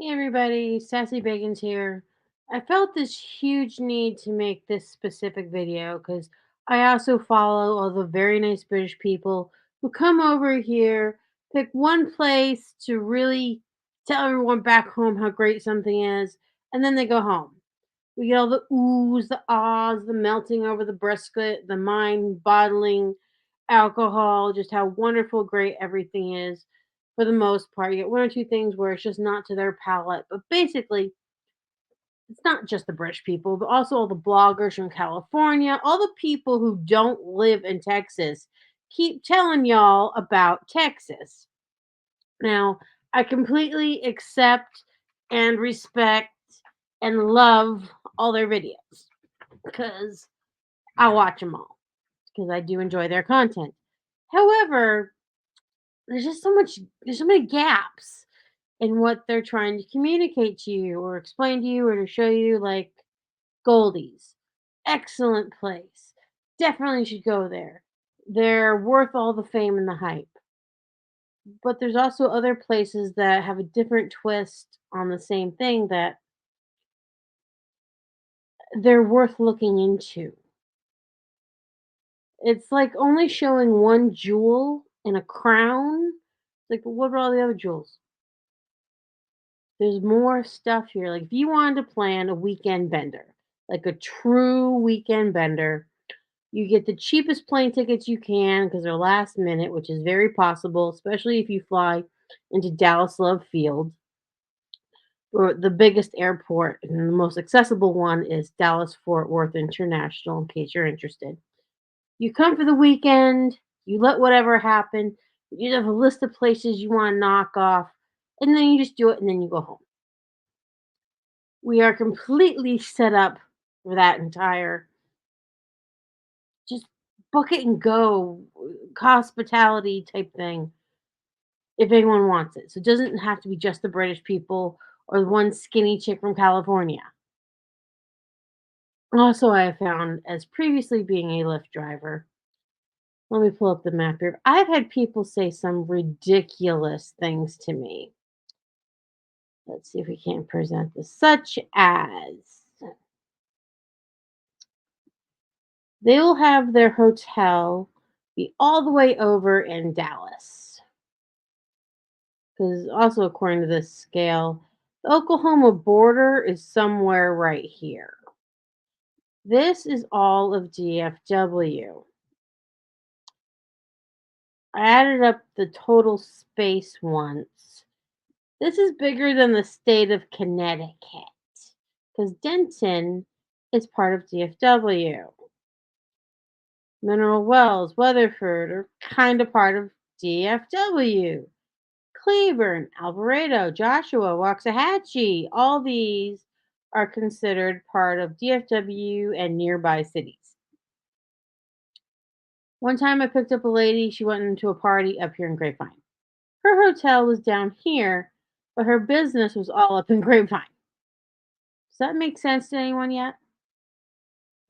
Hey everybody, Sassy Bacon's here. I felt this huge need to make this specific video because I also follow all the very nice British people who come over here, pick one place to really tell everyone back home how great something is, and then they go home. We get all the oohs, the ahs, the melting over the brisket, the mind bottling alcohol, just how wonderful, great everything is for the most part. You get one or two things where it's just not to their palate, but basically, it's not just the British people, but also all the bloggers from California, all the people who don't live in Texas keep telling y'all about Texas. Now, I completely accept and respect and love all their videos because I watch them all because I do enjoy their content. However, there's so many gaps in what they're trying to communicate to you or explain to you or to show you, like Goldie's. Excellent place. Definitely should go there. They're worth all the fame and the hype. But there's also other places that have a different twist on the same thing that they're worth looking into. It's like only showing one jewel in a crown. Like, what about all the other jewels? There's more stuff here. Like, if you wanted to plan a weekend bender, like a true weekend bender, you get the cheapest plane tickets you can because they're last minute, which is very possible, especially if you fly into Dallas Love Field, or the biggest airport and the most accessible one is Dallas Fort Worth International, in case you're interested. You come for the weekend, you let whatever happen, you have a list of places you want to knock off, and then you just do it and then you go home. We are completely set up for that entire just book it and go hospitality type thing if anyone wants it. So it doesn't have to be just the British people or the one skinny chick from California. Also, I have found as previously being a Lyft driver, let me pull up the map here. I've had people say some ridiculous things to me. Let's see if we can present this, such as they will have their hotel be all the way over in Dallas. Because also, according to this scale, the Oklahoma border is somewhere right here. This is all of DFW. I added up the total space once. This is bigger than the state of Connecticut because Denton is part of DFW. Mineral Wells, Weatherford are kind of part of DFW. Cleburne, Alvarado, Joshua, Waxahachie, all these are considered part of DFW and nearby cities. One time I picked up a lady, she went into a party up here in Grapevine. Her hotel was down here, but her business was all up in Grapevine. Does that make sense to anyone yet?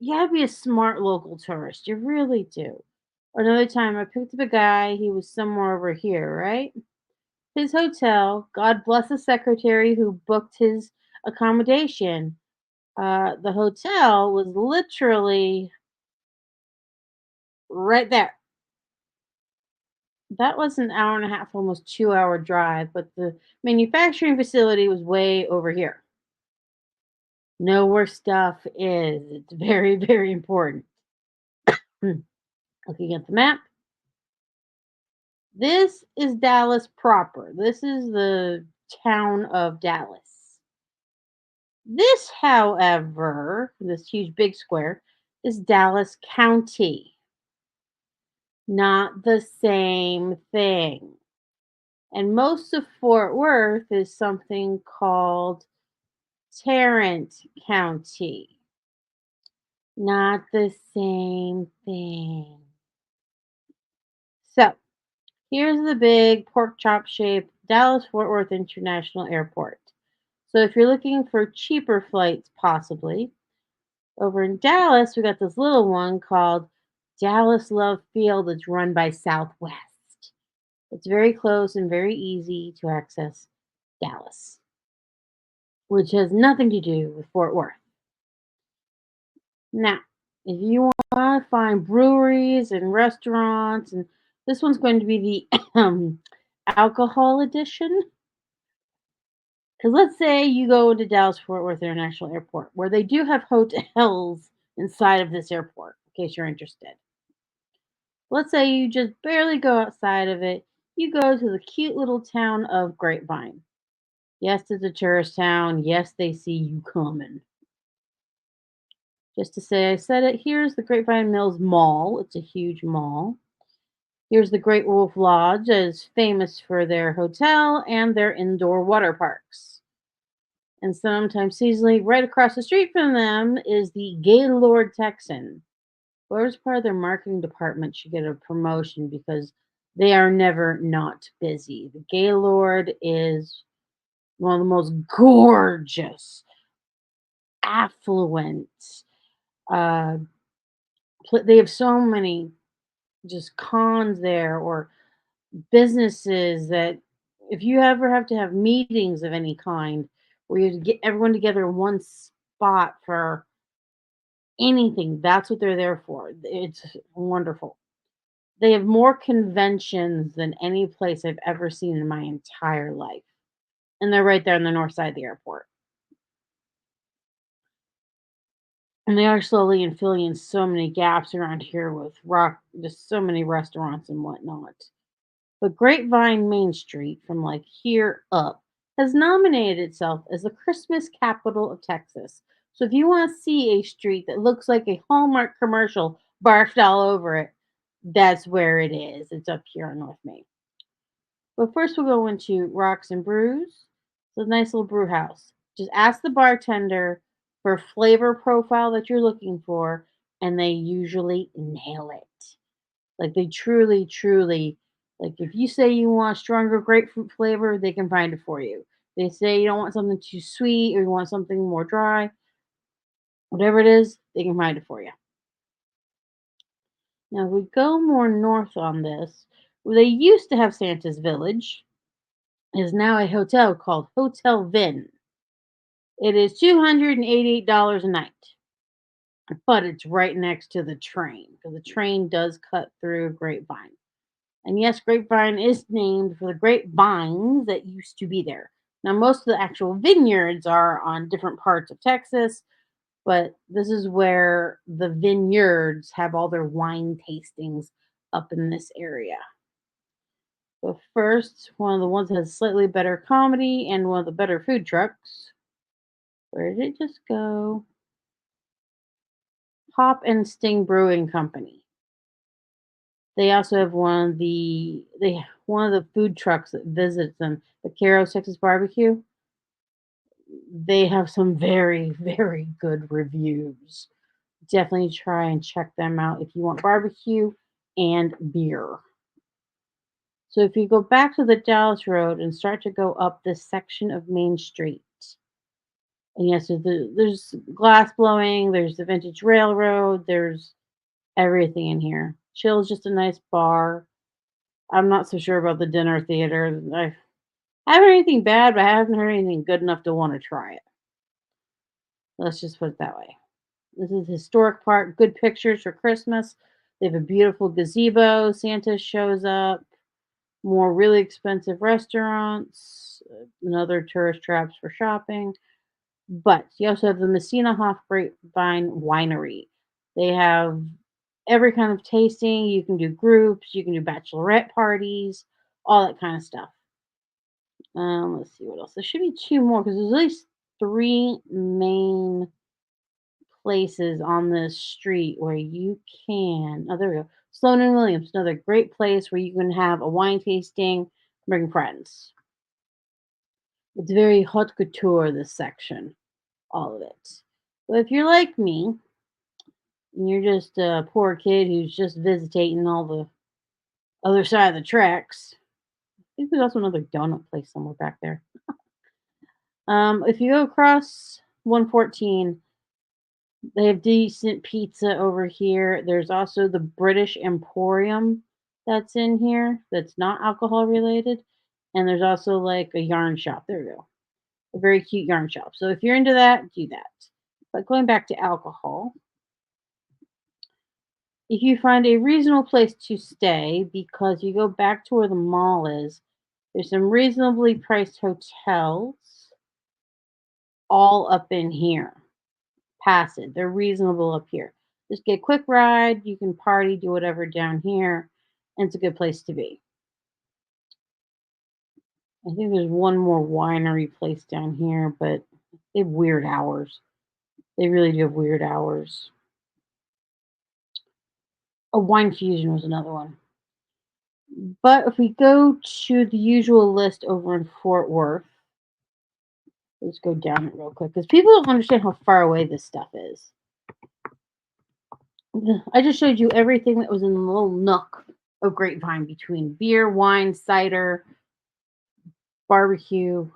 You gotta be a smart local tourist, you really do. Another time I picked up a guy, he was somewhere over here, right? His hotel, God bless the secretary who booked his accommodation. The hotel was literally right there. That was an hour and a half, almost 2 hour drive, but the manufacturing facility was way over here. Know where stuff is. It's very, very important. Looking at the map, this is Dallas proper. This is the town of Dallas. This, however, this huge big square, is Dallas County. Not the same thing. And most of Fort Worth is something called Tarrant County. Not the same thing. So, here's the big pork chop shaped Dallas Fort Worth International Airport. So, if you're looking for cheaper flights, possibly, over in Dallas, we got this little one called Dallas Love Field. It's run by Southwest. It's very close and very easy to access Dallas. which has nothing to do with Fort Worth. Now, if you want to find breweries and restaurants, and this one's going to be the alcohol edition. Because let's say you go to Dallas Fort Worth International Airport, where they do have hotels inside of this airport, in case you're interested. Let's say you just barely go outside of it. You go to the cute little town of Grapevine. Yes, it's a tourist town. Yes, they see you coming. Just to say I said it, here's the Grapevine Mills Mall. It's a huge mall. Here's the Great Wolf Lodge, that is famous for their hotel and their indoor water parks. And sometimes seasonally, right across the street from them is the Gaylord Texan. Whoever's part of their marketing department should get a promotion because they are never not busy. The Gaylord is one of the most gorgeous, affluent. Uh, they have so many just cons there or businesses that if you ever have to have meetings of any kind where you have to get everyone together in one spot for anything, that's what they're there for. It's wonderful. They have more conventions than any place I've ever seen in my entire life. And they're right there on the north side of the airport. And they are slowly and filling in so many gaps around here with just so many restaurants and whatnot. But Grapevine Main Street, from like here up, has nominated itself as the Christmas capital of Texas. So if you want to see a street that looks like a Hallmark commercial barfed all over it, that's where it is. It's up here on North Main. But first, we'll go into Rocks and Brews. It's a nice little brew house. Just ask the bartender for a flavor profile that you're looking for, and they usually nail it. Like they truly, truly, like if you say you want stronger grapefruit flavor, they can find it for you. They say you don't want something too sweet or you want something more dry, whatever it is, they can find it for you. Now, if we go more north on this, where they used to have Santa's Village, is now a hotel called Hotel Vin. It is $288 a night, but it's right next to the train because the train does cut through Grapevine. And yes, Grapevine is named for the grapevines that used to be there. Now, most of the actual vineyards are on different parts of Texas, but this is where the vineyards have all their wine tastings up in this area. But first, one of the ones that has slightly better comedy and one of the better food trucks. Where did it just go? Hop and Sting Brewing Company. They also have one of the food trucks that visits them, the Caro's Texas Barbecue. They have some very, very good reviews. Definitely try and check them out if you want barbecue and beer. So if you go back to the Dallas Road and start to go up this section of Main Street, and yes, there's glass blowing, there's the vintage railroad, there's everything in here. Chill's just a nice bar. I'm not so sure about the dinner theater. I haven't heard anything bad, but I haven't heard anything good enough to want to try it. Let's just put it that way. This is historic park. Good pictures for Christmas. They have a beautiful gazebo. Santa shows up. More really expensive restaurants. Another tourist traps for shopping. But you also have the Messina Hoff Grapevine Winery. They have every kind of tasting. You can do groups. You can do bachelorette parties. All that kind of stuff. Let's see what else. There should be two more because there's at least three main places on this street where you can. Oh, there we go. Sloan and Williams, another great place where you can have a wine tasting, bring friends. It's very haute couture, this section, all of it. But if you're like me and you're just a poor kid who's just visiting all the other side of the tracks, I think there's also another donut place somewhere back there. If you go across 114, they have decent pizza over here. There's also the British Emporium that's in here that's not alcohol related. And there's also like a yarn shop. There we go. a very cute yarn shop. So if you're into that, do that. But going back to alcohol, if you find a reasonable place to stay because you go back to where the mall is, there's some reasonably priced hotels all up in here. Pass it. They're reasonable up here. Just get a quick ride. You can party, do whatever down here, and it's a good place to be. I think there's one more winery place down here, but they have weird hours. They really do have weird hours. A wine fusion was another one. But if we go to the usual list over in Fort Worth, let's go down it real quick because people don't understand how far away this stuff is. I just showed you everything that was in the little nook of Grapevine between beer, wine, cider, barbecue.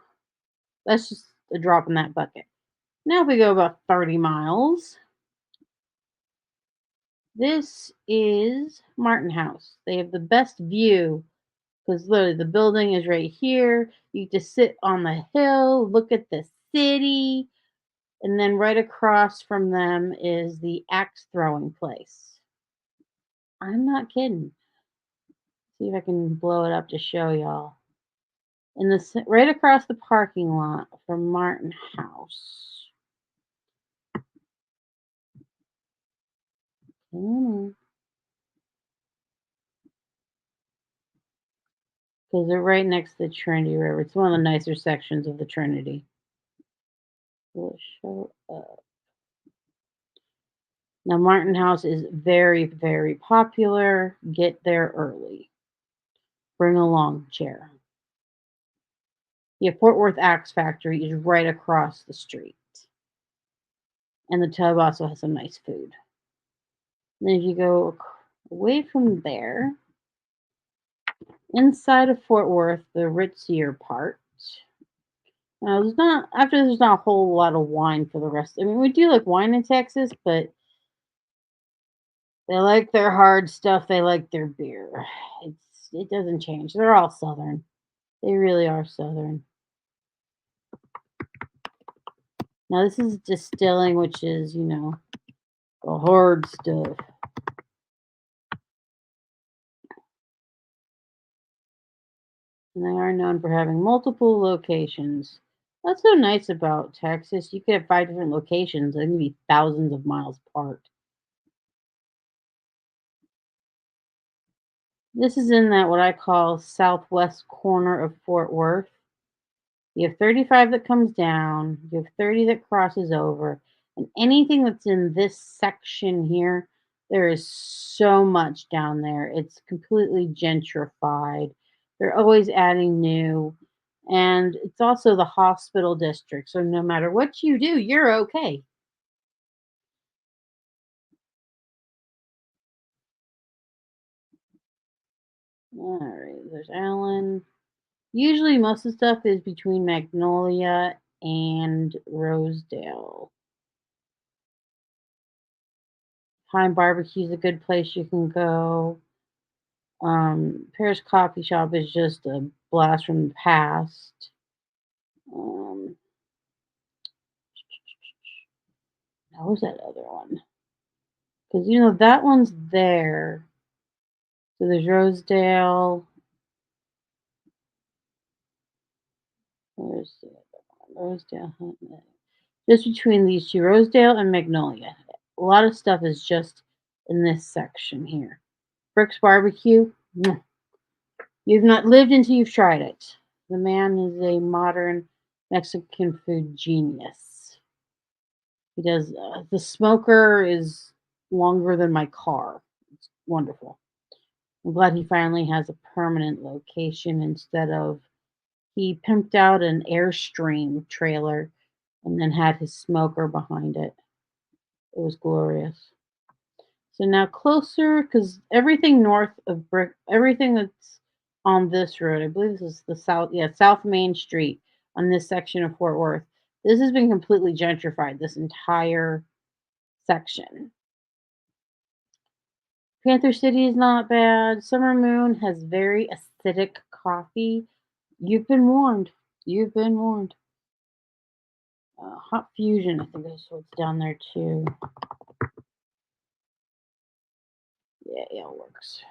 That's just a drop in that bucket. Now, if we go about 30 miles, this is Martin House. They have the best view because literally the building is right here. You just sit on the hill, look at the city, and then right across from them is the axe throwing place. I'm not kidding. See if I can blow it up to show y'all. In the right across the parking lot from Martin House. Because they're right next to the Trinity River. It's one of the nicer sections of the Trinity. Will it show up? Now, Martin House is very, very popular. Get there early. Bring a long chair. Yeah, Fort Worth Axe Factory is right across the street. And the tub also has some nice food. And then if you go away from there, inside of Fort Worth, the ritzier part. Now, there's not a whole lot of wine for the rest. I mean, we do like wine in Texas, but they like their hard stuff. They like their beer. It doesn't change. They're all Southern. They really are Southern. Now, this is distilling, which is, the hard stuff. And they are known for having multiple locations. That's so nice about Texas. You could have 5 different locations. They can be thousands of miles apart. This is in that what I call southwest corner of Fort Worth. You have 35 that comes down, you have 30 that crosses over, and anything that's in this section here, there is so much down there. It's completely gentrified. They're always adding new. And it's also the hospital district. So no matter what you do, you're okay. All right, there's Allen. Usually, most of the stuff is between Magnolia and Rosedale. Pine Barbecue is a good place you can go. Paris Coffee Shop is just a blast from the past. Um, how was that other one? Because that one's there. So there's Rosedale. Where's the other one? Rosedale. Just between these two, Rosedale and Magnolia. A lot of stuff is just in this section here. Brooks Barbecue. You've not lived until you've tried it. The man is a modern Mexican food genius. He does the smoker is longer than my car. It's wonderful. I'm glad he finally has a permanent location instead of he pimped out an Airstream trailer and then had his smoker behind it. It was glorious. So now closer, because everything north of everything that's on this road, I believe this is the South Main Street on this section of Fort Worth. This has been completely gentrified, this entire section. Panther City is not bad. Summer Moon has very acidic coffee. You've been warned. You've been warned. Hot Fusion, I think that's what's down there too. Yeah, yeah, it works.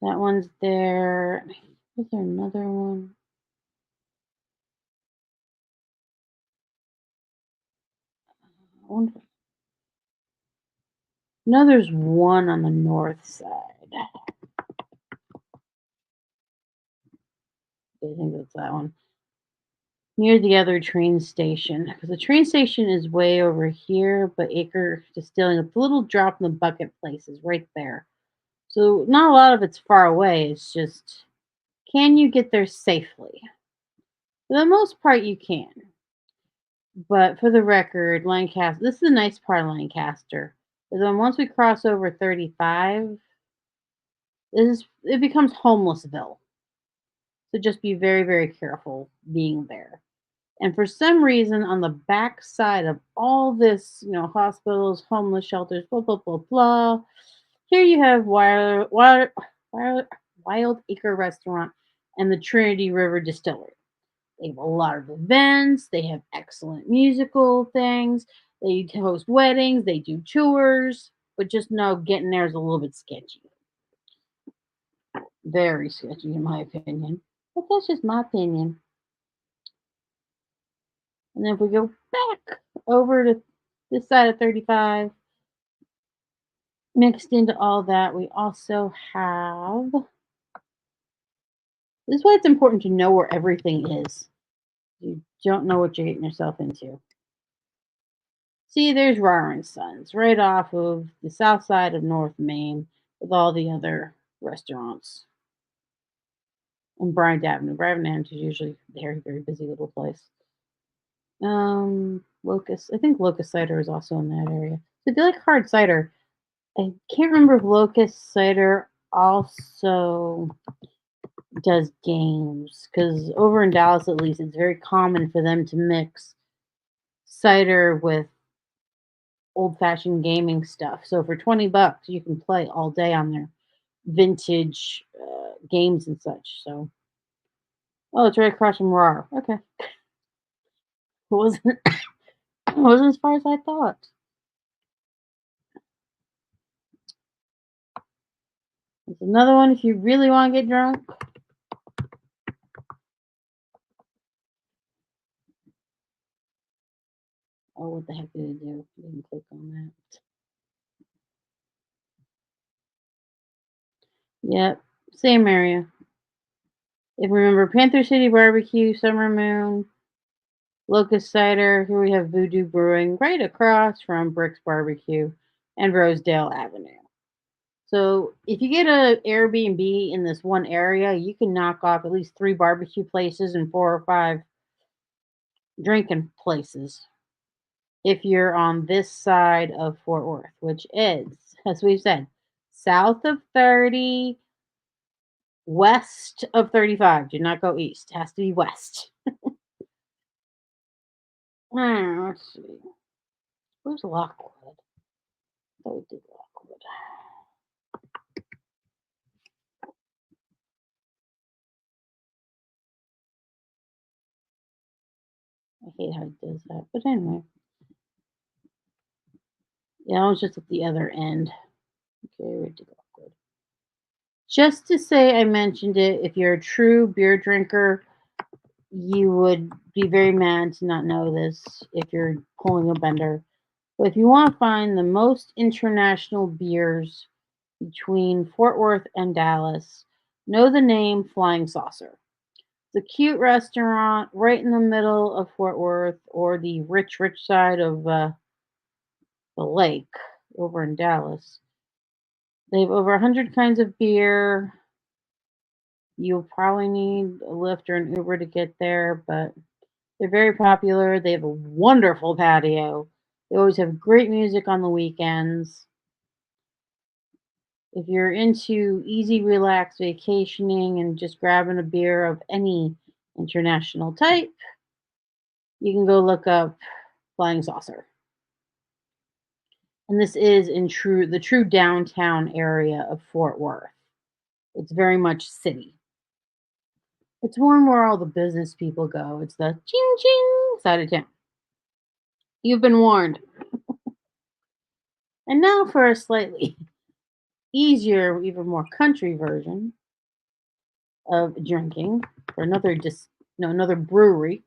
That one's there. Is there another one? I wonder. No, there's one on the north side. I think that's that one. Near the other train station. Because the train station is way over here, but Acre Distilling, it's a little drop in the bucket place is right there. So not a lot of it's far away. It's just, can you get there safely? For the most part, you can. But for the record, Lancaster, this is a nice part of Lancaster. But then once we cross over 35, it becomes homelessville. So just be very, very careful being there. And for some reason, on the back side of all this, hospitals, homeless shelters, blah, blah, blah, blah, here you have Wild Acre Restaurant and the Trinity River Distillery. They have a lot of events, they have excellent musical things, they host weddings, they do tours, but just know getting there is a little bit sketchy. Very sketchy, in my opinion. But that's just my opinion. And then if we go back over to this side of 35, mixed into all that, we also have. This is why it's important to know where everything is. You don't know what you're getting yourself into. See, there's Rar and Sons, right off of the south side of North Main, with all the other restaurants. And Bryant Avenue. Bryant Avenue is usually a very, very busy little place. Locust. I think Locust Cider is also in that area. So if you like hard cider, I can't remember if Locust Cider also does games, because over in Dallas, at least, it's very common for them to mix cider with old fashioned gaming stuff. So for $20, you can play all day on their vintage games and such. So, oh, it's right across from RAR. Okay, it wasn't it wasn't as far as I thought. There's another one if you really want to get drunk. Oh, what the heck did it do? I didn't click on that. Yep, same area. If you remember Panther City Barbecue, Summer Moon, Locust Cider, here we have Voodoo Brewing right across from Brick's Barbecue and Rosedale Avenue. So if you get a Airbnb in this one area, you can knock off at least 3 barbecue places and 4 or 5 drinking places if you're on this side of Fort Worth, which is, as we've said, south of 30, west of 35. Do not go east. It has to be west. Let's see. Where's Lockwood? I thought we did Lockwood. I hate how it does that. But anyway. Yeah, I was just at the other end. Okay, we did Lockwood. Just to say I mentioned it, if you're a true beer drinker, you would be very mad to not know this if you're pulling a bender. But if you want to find the most international beers between Fort Worth and Dallas, know the name Flying Saucer. It's a cute restaurant right in the middle of Fort Worth, or the rich, rich side of the lake over in Dallas. They have over 100 kinds of beer. You'll probably need a Lyft or an Uber to get there, but they're very popular. They have a wonderful patio. They always have great music on the weekends. If you're into easy, relaxed vacationing and just grabbing a beer of any international type, you can go look up Flying Saucer. And this is in the true downtown area of Fort Worth. It's very much city. It's more and more all the business people go. It's the ching ching side of town. You've been warned. And now for a slightly easier, even more country version of drinking for another no, another brewery.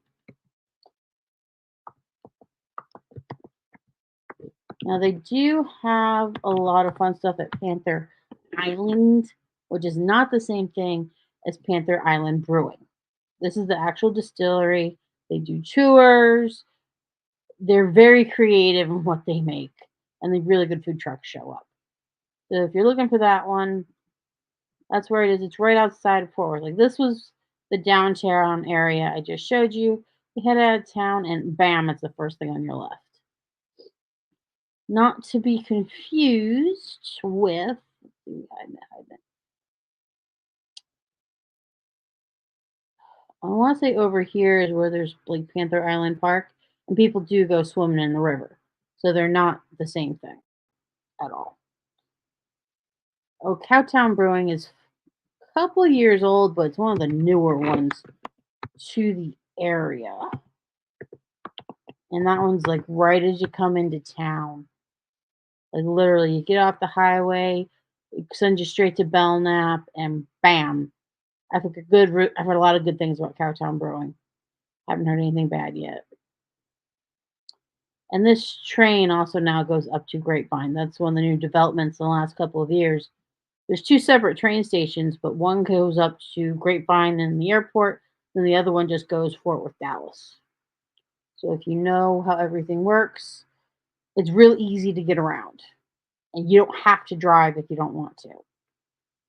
Now they do have a lot of fun stuff at Panther Island, which is not the same thing as Panther Island Brewing. This is the actual distillery. They do tours. They're very creative in what they make, and the really good food trucks show up. So if you're looking for that one, that's where it is. It's right outside of Fort Worth. Like this was the downtown area I just showed you. You head out of town, and bam, it's the first thing on your left. Not to be confused with. I want to say over here is where there's like Panther Island Park, and people do go swimming in the river. So they're not the same thing at all. Oh, Cowtown Brewing is a couple years old, but it's one of the newer ones to the area. And that one's like right as you come into town. Like literally, you get off the highway, it sends you straight to Belknap, and bam. I think a good route. I've heard a lot of good things about Cowtown Brewing. Haven't heard anything bad yet. And this train also now goes up to Grapevine. That's one of the new developments in the last couple of years. There's two separate train stations, but one goes up to Grapevine and the airport, and the other one just goes Fort Worth, Dallas. So if you know how everything works, it's real easy to get around. And you don't have to drive if you don't want to.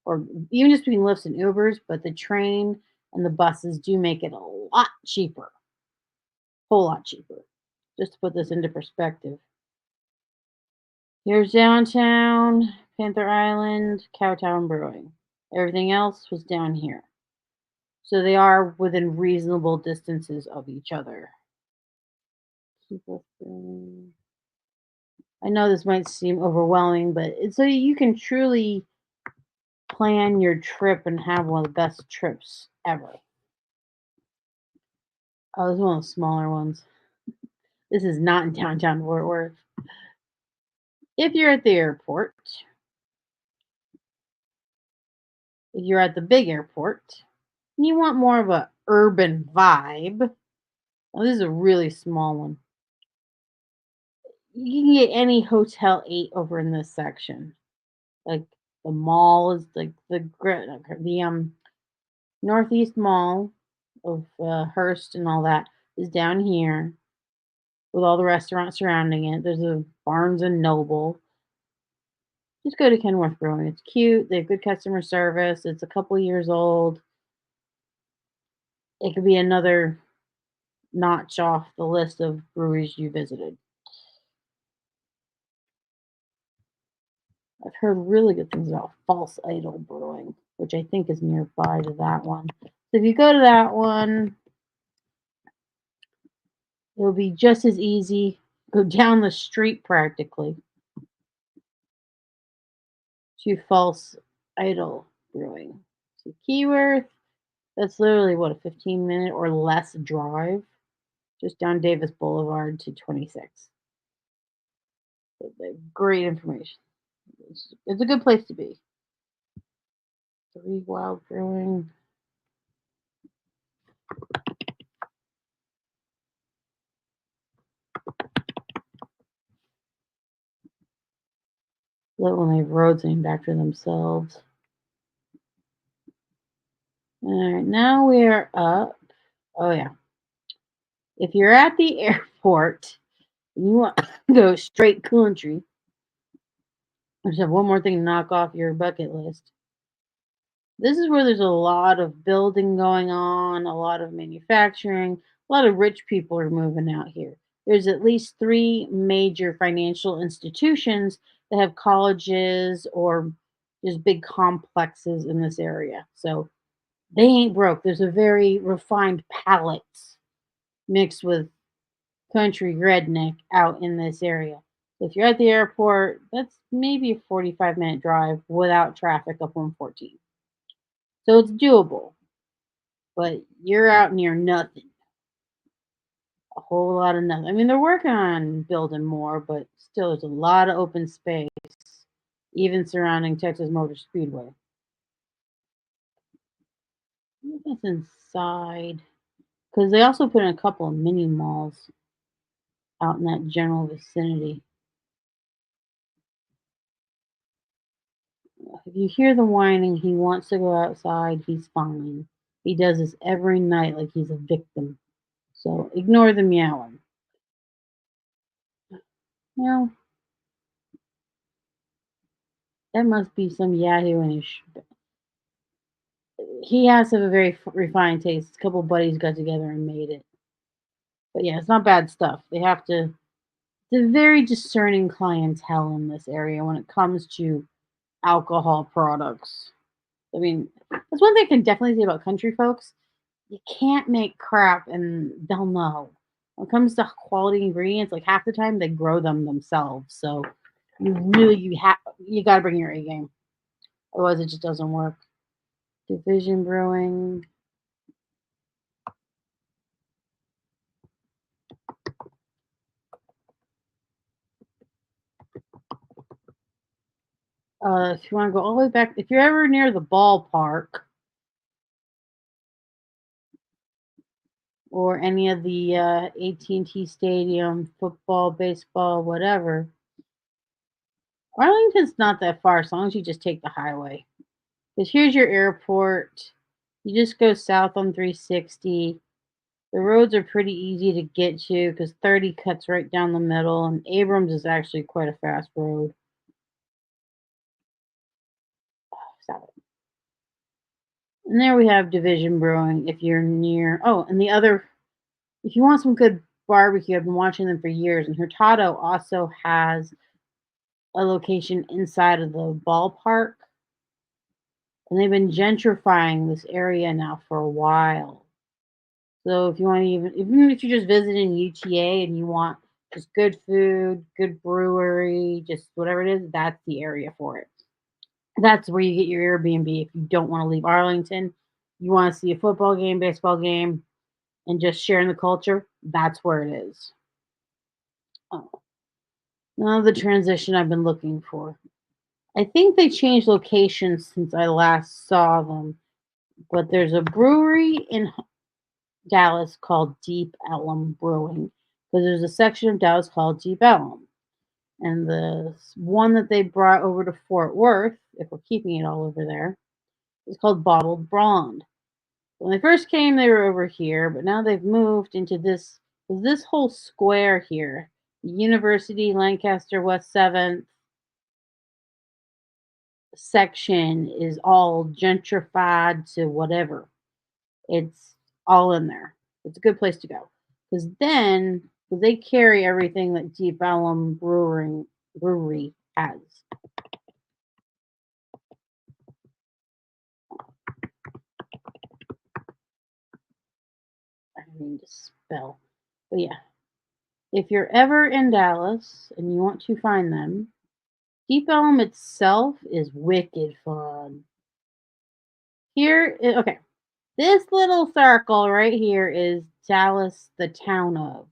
Or even just between Lyfts and Ubers, but the train and the buses do make it a lot cheaper. Whole lot cheaper. Just to put this into perspective. Here's downtown, Panther Island, Cowtown Brewing. Everything else was down here. So they are within reasonable distances of each other. I know this might seem overwhelming, but it's so you can truly plan your trip and have one of the best trips ever. Oh, this is one of the smaller ones. This is not in downtown Fort Worth. If you're at the airport, if you're at the big airport, and you want more of a urban vibe, oh, this is a really small one. You can get any Hotel 8 over in this section. Like the mall is like the Northeast Mall of Hearst and all that is down here with all the restaurants surrounding it. There's a Barnes and Noble. Just go to Kenworth Brewing. It's cute. They have good customer service. It's a couple years old. It could be another notch off the list of breweries you visited. I've heard really good things about False Idol Brewing, which I think is nearby to that one. So if you go to that one, it'll be just as easy. Go down the street practically to False Idol Brewing. So Keyworth, that's literally what, a 15-minute or less drive just down Davis Boulevard to 26. So great information. It's a good place to be. Three Wild Brewing. Love when they have roads named after themselves. All right, now we are up. Oh yeah. If you're at the airport and you want to go straight country, I just have one more thing to knock off your bucket list. This is where there's a lot of building going on, a lot of manufacturing, a lot of rich people are moving out here. There's at least three major financial institutions that have colleges or just big complexes in this area. So they ain't broke. There's a very refined palate mixed with country redneck out in this area. If you're at the airport, that's maybe a 45-minute drive without traffic up 114. So it's doable. but you're out near nothing, a whole lot of nothing. I mean, they're working on building more, but still, there's a lot of open space, even surrounding Texas Motor Speedway. What's inside? Because they also put in a couple of mini malls out in that general vicinity. If you hear the whining, he wants to go outside, he's fine. He does this every night like he's a victim. So ignore the meowing. You know, that must be some yahoo in his. He has to have a very refined taste. A couple buddies got together and made it. But yeah, it's not bad stuff. They have to. It's a very discerning clientele in this area when it comes to alcohol products. I mean, that's one thing I can definitely say about country folks. You can't make crap and they'll know. When it comes to quality ingredients, like half the time they grow them themselves. So you gotta bring your A game. Otherwise it just doesn't work. Division Brewing. If you want to go all the way back, if you're ever near the ballpark or any of the AT&T Stadium, football, baseball, whatever, Arlington's not that far as long as you just take the highway. Because here's your airport. You just go south on 360. The roads are pretty easy to get to because 30 cuts right down the middle, and Abrams is actually quite a fast road. Stop it. And there we have Division Brewing if you're near. Oh, and the other, if you want some good barbecue, I've been watching them for years, and Hurtado also has a location inside of the ballpark, and they've been gentrifying this area now for a while. So if you want to even if you're just visiting UTA and you want just good food, good brewery, just whatever it is, that's the area for it. That's where you get your Airbnb if you don't want to leave Arlington. You want to see a football game, baseball game, and just sharing the culture. That's where it is. Oh, now the transition I've been looking for. I think they changed locations since I last saw them, but there's a brewery in Dallas called Deep Ellum Brewing because there's a section of Dallas called Deep Ellum. And the one that they brought over to Fort Worth, if we're keeping it all over there, is called Bottled Blonde. When they first came, they were over here, but now they've moved into this whole square here. University, Lancaster, West 7th section is all gentrified to whatever. It's all in there. It's a good place to go because then they carry everything that Deep Ellum Brewery has. I need to spell, but yeah, if you're ever in Dallas and you want to find them, Deep Ellum itself is wicked fun. Okay, this little circle right here is Dallas, the town of.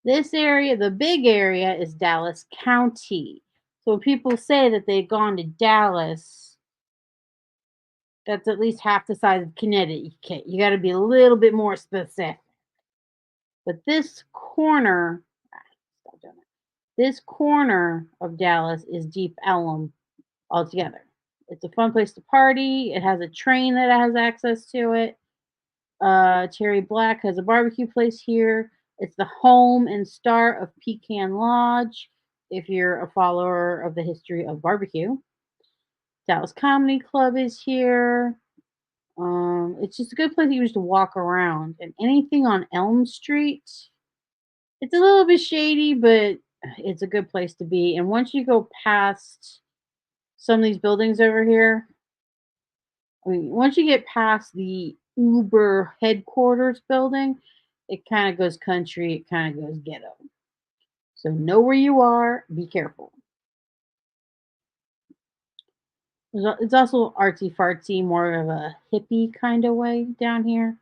This area, the big area, is Dallas County. So when people say that they've gone to Dallas, that's at least half the size of Connecticut. You got to be a little bit more specific. But this corner of Dallas is Deep Ellum altogether. It's a fun place to party. It has a train that has access to it. Terry Black has a barbecue place here. It's the home and start of Pecan Lodge. If you're a follower of the history of barbecue, Dallas Comedy Club is here. It's just a good place to walk around. And anything on Elm Street, it's a little bit shady, but it's a good place to be. And once you go past some of these buildings over here, I mean, once you get past the Uber headquarters building, it kind of goes country, it kind of goes ghetto. So know where you are, be careful. It's also artsy fartsy, more of a hippie kind of way down here.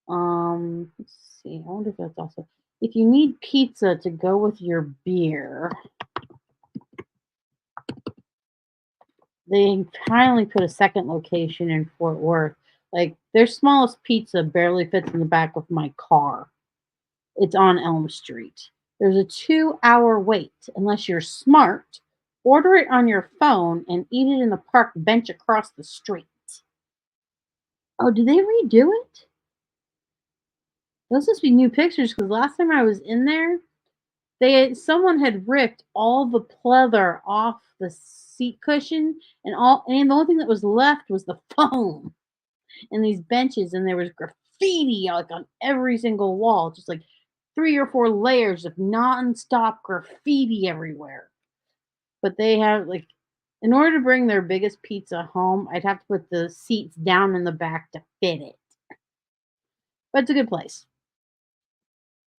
Let's see. I wonder if that's also if you need pizza to go with your beer, they finally put a second location in Fort Worth. Like their smallest pizza barely fits in the back of my car. It's on Elm Street. There's a 2-hour wait. Unless you're smart, order it on your phone and eat it in the park bench across the street. Oh, did they redo it? Those must be new pictures because last time I was in there, someone had ripped all the pleather off the seat cushion and the only thing that was left was the foam and these benches and there was graffiti like on every single wall, just like 3 or 4 layers of non-stop graffiti everywhere. But they have like in order to bring their biggest pizza home, I'd have to put the seats down in the back to fit it. But it's a good place.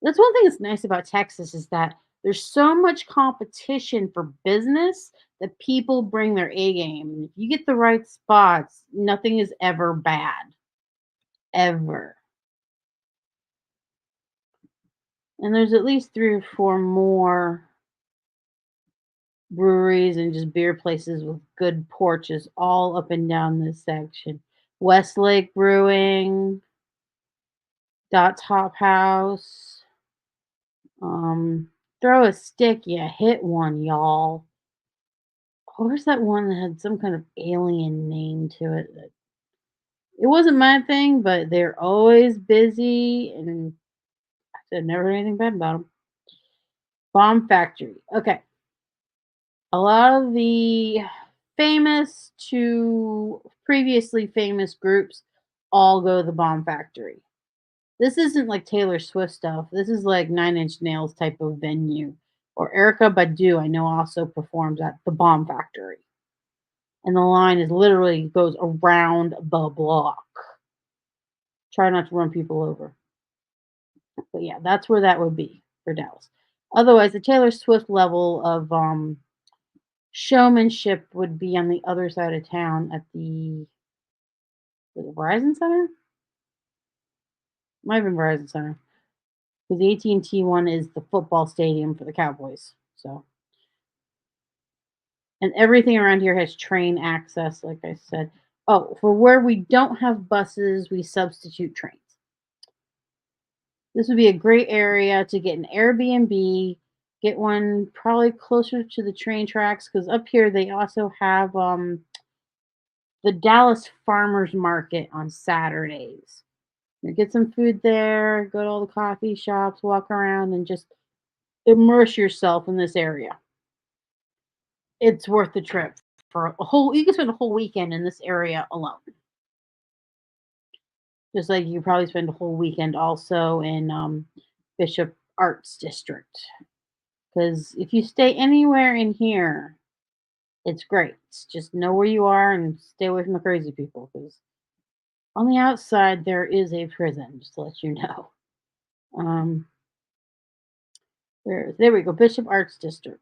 That's one thing that's nice about Texas is that there's so much competition for business that people bring their A game. And if you get the right spots, nothing is ever bad. Ever. And there's at least 3 or 4 more breweries and just beer places with good porches all up and down this section. Westlake Brewing, Dot's Hop House. Throw a stick, yeah, hit one, y'all. What was that one that had some kind of alien name to it? It wasn't my thing, but they're always busy, and I said never heard anything bad about them. Bomb Factory. Okay, a lot of the famous to previously famous groups all go to the Bomb Factory. This isn't like Taylor Swift stuff. This is like Nine Inch Nails type of venue. Or Erica Badu, I know, also performs at the Bomb Factory. And the line is literally goes around the block. Try not to run people over. But yeah, that's where that would be for Dallas. Otherwise, the Taylor Swift level of showmanship would be on the other side of town at the Verizon Center. Might have been Verizon Center because the AT&T one is the football stadium for the Cowboys. So, and everything around here has train access, like I said. Oh, for where we don't have buses, we substitute trains. This would be a great area to get an Airbnb, get one probably closer to the train tracks because up here they also have the Dallas Farmers Market on Saturdays. You get some food there, go to all the coffee shops, walk around, and just immerse yourself in this area. It's worth the trip for a whole. You can spend a whole weekend in this area alone. Just like you probably spend a whole weekend also in Bishop Arts District. Because if you stay anywhere in here, it's great. Just know where you are and stay away from the crazy people. Because on the outside, there is a prison, just to let you know. Um, there we go, Bishop Arts District.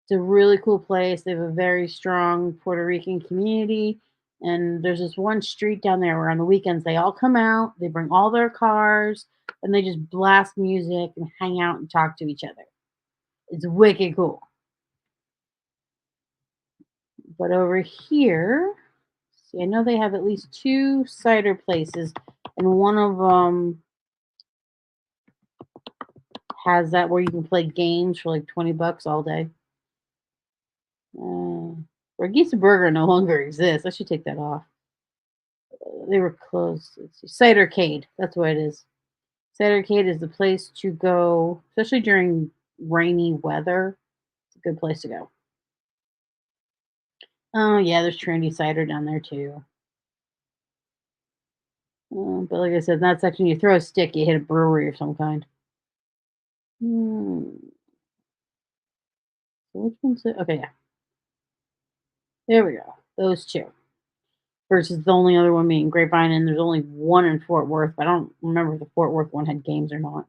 It's a really cool place. They have a very strong Puerto Rican community. And there's this one street down there where on the weekends they all come out, they bring all their cars, and they just blast music and hang out and talk to each other. It's wicked cool. But over here, see, I know they have at least 2 cider places, and one of them has that where you can play games for like $20 all day. Regisa Burger no longer exists. I should take that off. They were closed. Cidercade. That's what it is. Cidercade is the place to go, especially during rainy weather. It's a good place to go. Oh yeah, there's Trinity Cider down there too. But like I said, in that section, you throw a stick, you hit a brewery of some kind. Hmm. So which one's it? Okay, yeah. There we go. Those two. Versus the only other one being Grapevine, and there's only one in Fort Worth. But I don't remember if the Fort Worth one had games or not.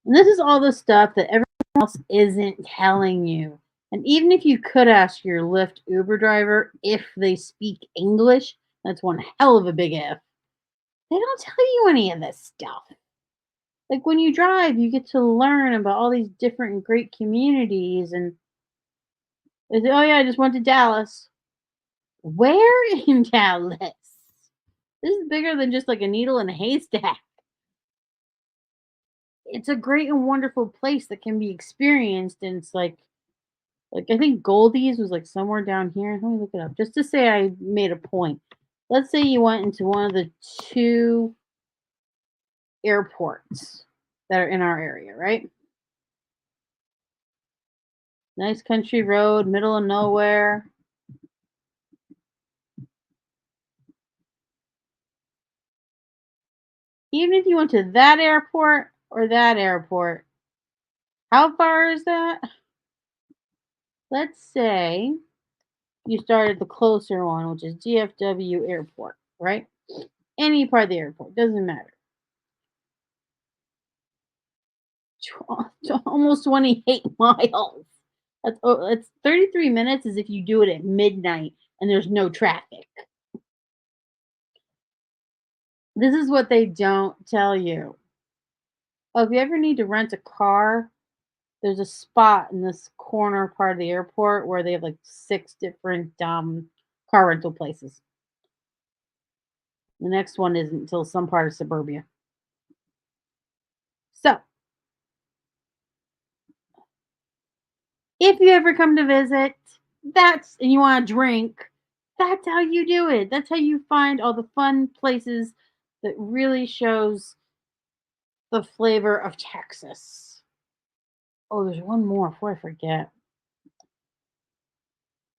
And this is all the stuff that everyone else isn't telling you. And even if you could ask your Lyft Uber driver if they speak English, That's one hell of a big if. They don't tell you any of this stuff. Like when you drive, you get to learn about all these different great communities and they say, "Oh yeah, I just went to Dallas." Where in Dallas? This is bigger than just like a needle in a haystack. It's a great and wonderful place that can be experienced, and it's like I think Goldie's was like somewhere down here. Let me look it up just to say I made a point. Let's say you went into one of the two airports that are in our area, right? Nice country road, middle of nowhere. Even if you went to that airport or that airport, how far is that? Let's say you started the closer one, which is DFW Airport, right? Any part of the airport, doesn't matter. Almost 28 miles. That's 33 minutes as if you do it at midnight and there's no traffic. This is what they don't tell you. Oh, if you ever need to rent a car, there's a spot in this corner part of the airport where they have like 6 different car rental places. The next one isn't until some part of suburbia. So, if you ever come to visit, that's and you want to drink, that's how you do it. That's how you find all the fun places that really shows the flavor of Texas. Oh, there's one more before I forget.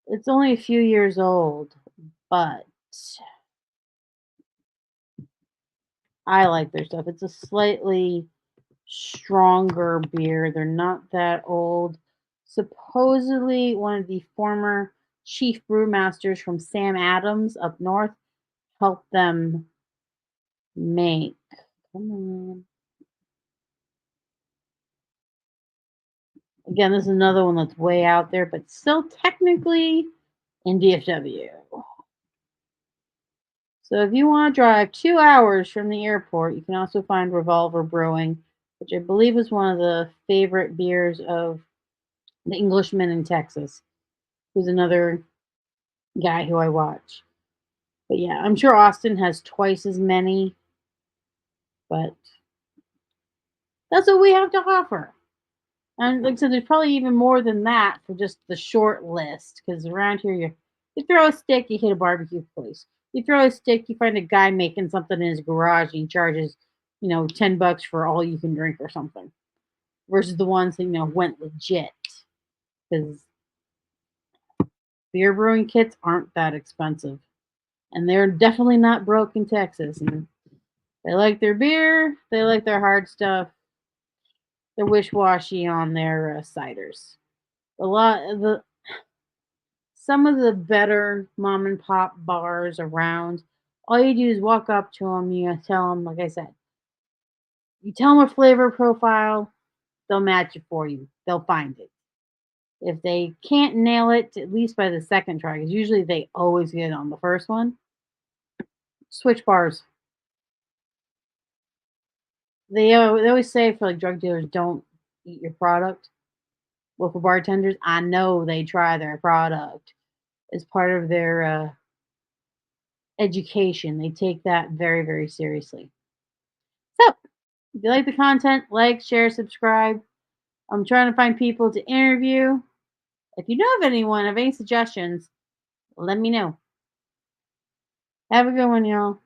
It's only a few years old, but I like their stuff. It's a slightly stronger beer. They're not that old. Supposedly, one of the former chief brewmasters from Sam Adams up north helped them make. Come on. Again, this is another one that's way out there, but still technically in DFW. So if you want to drive 2 hours from the airport, you can also find Revolver Brewing, which I believe is one of the favorite beers of the Englishman in Texas, who's another guy who I watch. But yeah, I'm sure Austin has twice as many, but that's what we have to offer. And like I said, there's probably even more than that for just the short list. Because around here, you throw a stick, you hit a barbecue place. You throw a stick, you find a guy making something in his garage, and he charges, $10 for all you can drink or something. Versus the ones that went legit. Because beer brewing kits aren't that expensive, and they're definitely not broke in Texas. And they like their beer, they like their hard stuff. They're wish washy on their ciders. A lot of the Some of the better mom and pop bars around, all you do is walk up to them. You tell them, like I said, you tell them a flavor profile, they'll match it for you. They'll find it. If they can't nail it, at least by the second try, because usually they always get it on the first one, switch bars. They always say for like drug dealers, don't eat your product. Well, for bartenders, I know they try their product as part of their education. They take that very, very seriously. So, if you like the content, like, share, subscribe. I'm trying to find people to interview. If you know of anyone, have any suggestions, let me know. Have a good one, y'all.